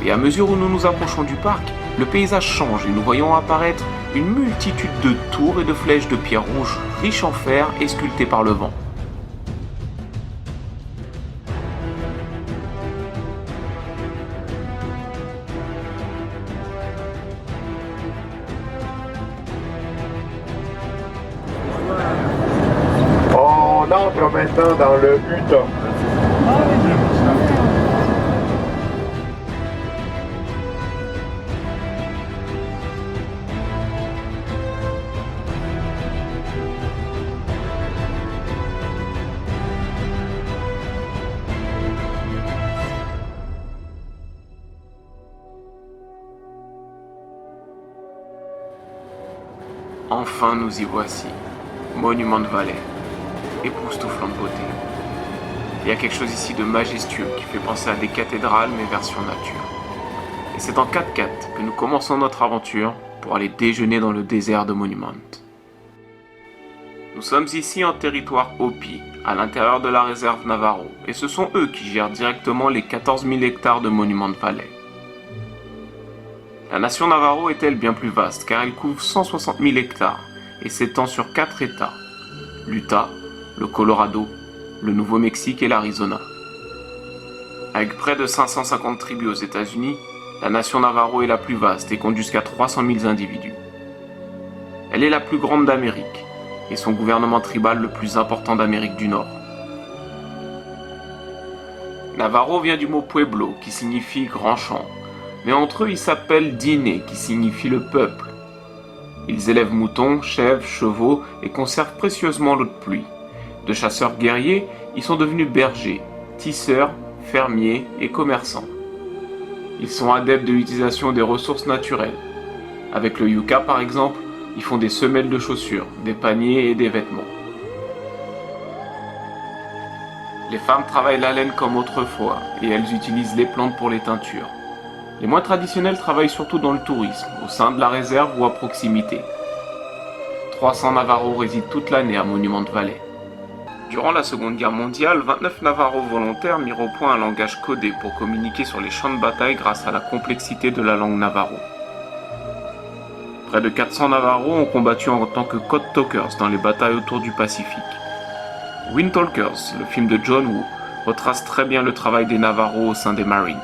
Et à mesure où nous nous approchons du parc, le paysage change et nous voyons apparaître une multitude de tours et de flèches de pierre rouge riches en fer et sculptées par le vent. On entre maintenant dans le but. Enfin nous y voici, Monument Valley, époustouflante beauté. Il y a quelque chose ici de majestueux qui fait penser à des cathédrales mais version nature. Et c'est en 4x4 que nous commençons notre aventure pour aller déjeuner dans le désert de Monument. Nous sommes ici en territoire Hopi, à l'intérieur de la réserve Navarro, et ce sont eux qui gèrent directement les 14 000 hectares de Monument Valley. La nation Navarro est-elle bien plus vaste car elle couvre 160 000 hectares et s'étend sur 4 États, l'Utah, le Colorado, le Nouveau-Mexique et l'Arizona. Avec près de 550 tribus aux États-Unis, la nation Navarro est la plus vaste et compte jusqu'à 300 000 individus. Elle est la plus grande d'Amérique et son gouvernement tribal le plus important d'Amérique du Nord. Navarro vient du mot pueblo qui signifie grand champ. Mais entre eux, ils s'appellent Diné, qui signifie le peuple. Ils élèvent moutons, chèvres, chevaux et conservent précieusement l'eau de pluie. De chasseurs guerriers, ils sont devenus bergers, tisseurs, fermiers et commerçants. Ils sont adeptes de l'utilisation des ressources naturelles. Avec le yucca par exemple, ils font des semelles de chaussures, des paniers et des vêtements. Les femmes travaillent la laine comme autrefois et elles utilisent les plantes pour les teintures. Les moins traditionnels travaillent surtout dans le tourisme, au sein de la réserve ou à proximité. 300 Navarros résident toute l'année à Monument Valley. Durant la Seconde Guerre mondiale, 29 Navarros volontaires mirent au point un langage codé pour communiquer sur les champs de bataille grâce à la complexité de la langue navarro. Près de 400 Navarros ont combattu en tant que Code Talkers dans les batailles autour du Pacifique. Wind Talkers, le film de John Woo, retrace très bien le travail des Navarros au sein des Marines.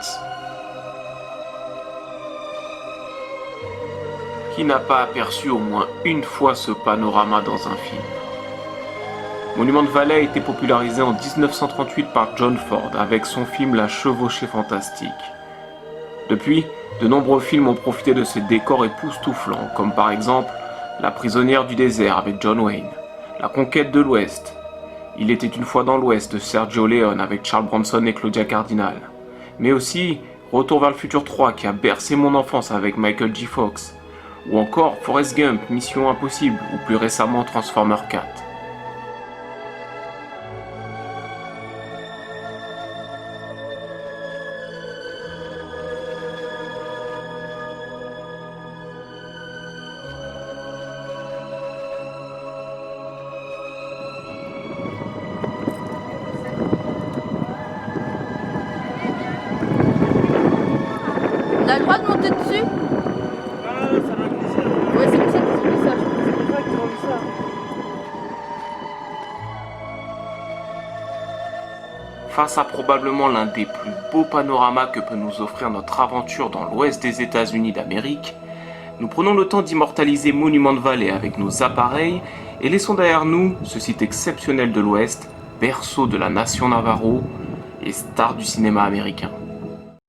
Qui n'a pas aperçu au moins une fois ce panorama dans un film? Monument Valley a été popularisé en 1938 par John Ford avec son film La Chevauchée Fantastique. Depuis, de nombreux films ont profité de ces décors époustouflants, comme par exemple La Prisonnière du désert avec John Wayne, La Conquête de l'Ouest, Il était une fois dans l'Ouest de Sergio Leone avec Charles Bronson et Claudia Cardinal, mais aussi Retour vers le futur 3 qui a bercé mon enfance avec Michael J. Fox, ou encore Forrest Gump, Mission Impossible, ou plus récemment Transformers 4. On a le droit de monter dessus? Ah, ça va glisser. Ouais, c'est pour ça qu'ils ont mis ça. C'est pour ça qu'ils ont mis ça. Face à probablement l'un des plus beaux panoramas que peut nous offrir notre aventure dans l'ouest des États-Unis d'Amérique, nous prenons le temps d'immortaliser Monument Valley avec nos appareils et laissons derrière nous ce site exceptionnel de l'ouest, berceau de la nation Navarro et star du cinéma américain.